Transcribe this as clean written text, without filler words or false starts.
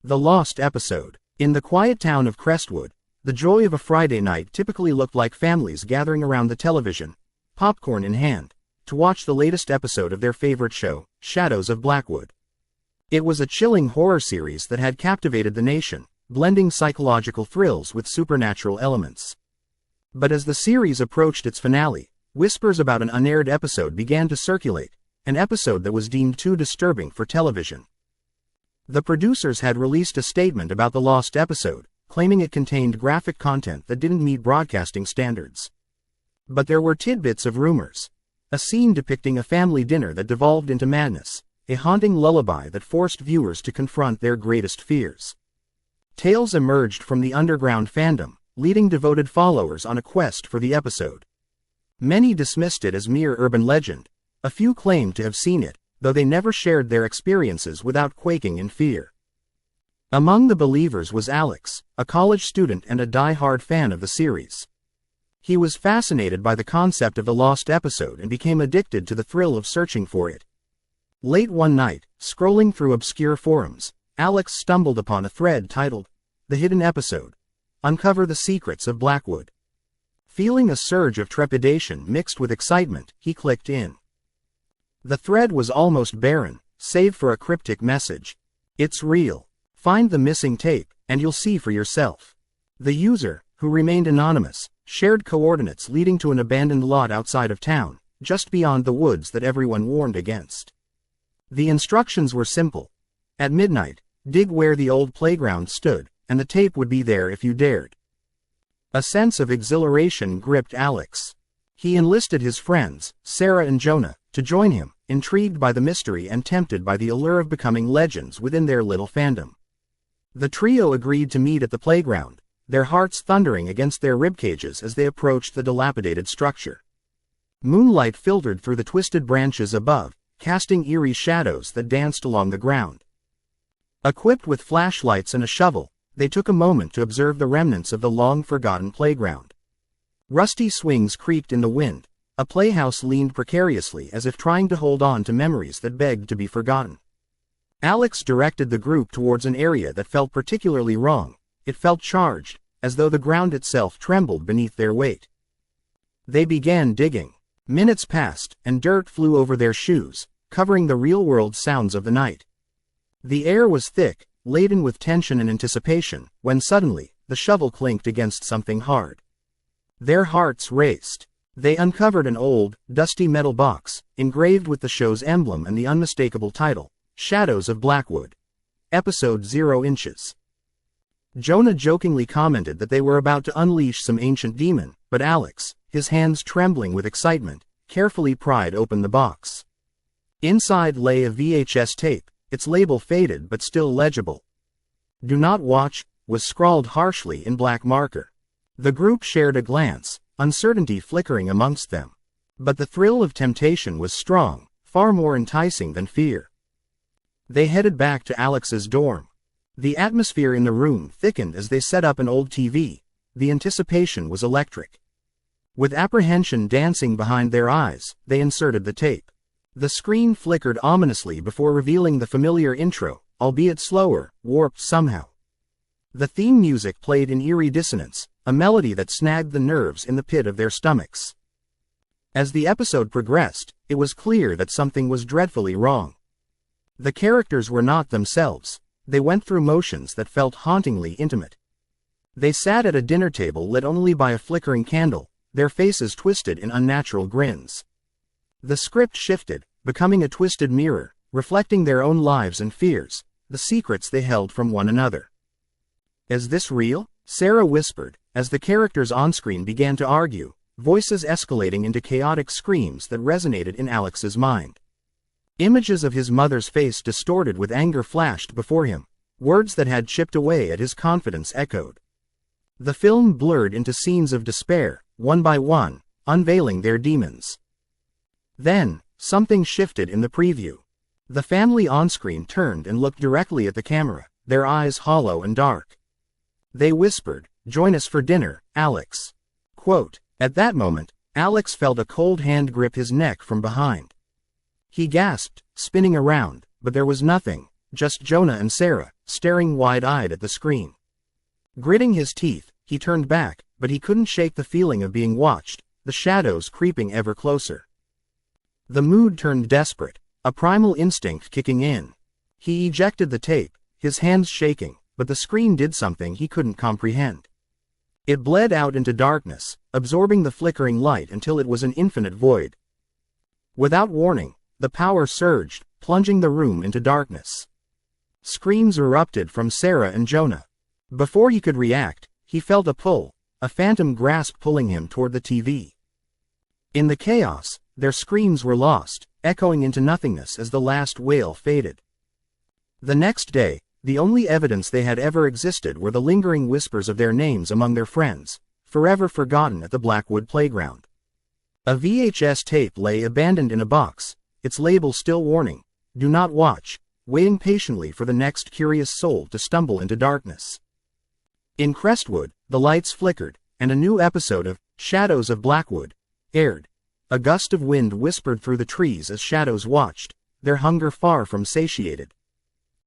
The lost episode. In the quiet town of Crestwood, the joy of a Friday night typically looked like families gathering around the television, popcorn in hand, to watch the latest episode of their favorite show, Shadows of Blackwood. It was a chilling horror series that had captivated the nation, blending psychological thrills with supernatural elements. But as the series approached its finale, whispers about an unaired episode began to circulate, an episode that was deemed too disturbing for television. The producers had released a statement about the lost episode, claiming it contained graphic content that didn't meet broadcasting standards. But there were tidbits of rumors. A scene depicting a family dinner that devolved into madness, a haunting lullaby that forced viewers to confront their greatest fears. Tales emerged from the underground fandom, leading devoted followers on a quest for the episode. Many dismissed it as mere urban legend. A few claimed to have seen it, though they never shared their experiences without quaking in fear. Among the believers was Alex, a college student and a die-hard fan of the series. He was fascinated by the concept of the lost episode and became addicted to the thrill of searching for it. Late one night, scrolling through obscure forums, Alex stumbled upon a thread titled, "The Hidden Episode. Uncover the Secrets of Blackwood." Feeling a surge of trepidation mixed with excitement, he clicked in. The thread was almost barren, save for a cryptic message. "It's real. Find the missing tape, and you'll see for yourself." The user, who remained anonymous, shared coordinates leading to an abandoned lot outside of town, just beyond the woods that everyone warned against. The instructions were simple. At midnight, dig where the old playground stood, and the tape would be there if you dared. A sense of exhilaration gripped Alex. He enlisted his friends, Sarah and Jonah, to join him, intrigued by the mystery and tempted by the allure of becoming legends within their little fandom. The trio agreed to meet at the playground, their hearts thundering against their ribcages as they approached the dilapidated structure. Moonlight filtered through the twisted branches above, casting eerie shadows that danced along the ground. Equipped with flashlights and a shovel, they took a moment to observe the remnants of the long-forgotten playground. Rusty swings creaked in the wind. A playhouse leaned precariously as if trying to hold on to memories that begged to be forgotten. Alex directed the group towards an area that felt particularly wrong. It felt charged, as though the ground itself trembled beneath their weight. They began digging. Minutes passed, and dirt flew over their shoes, covering the real-world sounds of the night. The air was thick, laden with tension and anticipation, when suddenly, the shovel clinked against something hard. Their hearts raced. They uncovered an old, dusty metal box, engraved with the show's emblem and the unmistakable title, Shadows of Blackwood. Episode 0 inches. Jonah jokingly commented that they were about to unleash some ancient demon, but Alex, his hands trembling with excitement, carefully pried open the box. Inside lay a VHS tape, its label faded but still legible. "Do not watch," was scrawled harshly in black marker. The group shared a glance, uncertainty flickering amongst them. But the thrill of temptation was strong, far more enticing than fear. They headed back to Alex's dorm. The atmosphere in the room thickened as they set up an old TV. The anticipation was electric. With apprehension dancing behind their eyes, they inserted the tape. The screen flickered ominously before revealing the familiar intro, albeit slower, warped somehow. The theme music played in eerie dissonance, a melody that snagged the nerves in the pit of their stomachs. As the episode progressed, it was clear that something was dreadfully wrong. The characters were not themselves. They went through motions that felt hauntingly intimate. They sat at a dinner table lit only by a flickering candle, their faces twisted in unnatural grins. The script shifted, becoming a twisted mirror, reflecting their own lives and fears, the secrets they held from one another. "Is this real?" Sarah whispered, as the characters on-screen began to argue, voices escalating into chaotic screams that resonated in Alex's mind. Images of his mother's face distorted with anger flashed before him, words that had chipped away at his confidence echoed. The film blurred into scenes of despair, one by one, unveiling their demons. Then, something shifted in the preview. The family on-screen turned and looked directly at the camera, their eyes hollow and dark. They whispered, "Join us for dinner, Alex." Quote, at that moment, Alex felt a cold hand grip his neck from behind. He gasped, spinning around, but there was nothing, just Jonah and Sarah, staring wide-eyed at the screen. Gritting his teeth, he turned back, but he couldn't shake the feeling of being watched, the shadows creeping ever closer. The mood turned desperate, a primal instinct kicking in. He ejected the tape, his hands shaking, but the screen did something he couldn't comprehend. It bled out into darkness, absorbing the flickering light until it was an infinite void. Without warning, the power surged, plunging the room into darkness. Screams erupted from Sarah and Jonah. Before he could react, he felt a pull, a phantom grasp pulling him toward the TV. In the chaos, their screams were lost, echoing into nothingness as the last wail faded. The next day, the only evidence they had ever existed were the lingering whispers of their names among their friends, forever forgotten at the Blackwood playground. A VHS tape lay abandoned in a box, its label still warning, "Do not watch," waiting patiently for the next curious soul to stumble into darkness. In Crestwood, the lights flickered, and a new episode of Shadows of Blackwood aired. A gust of wind whispered through the trees as shadows watched, their hunger far from satiated.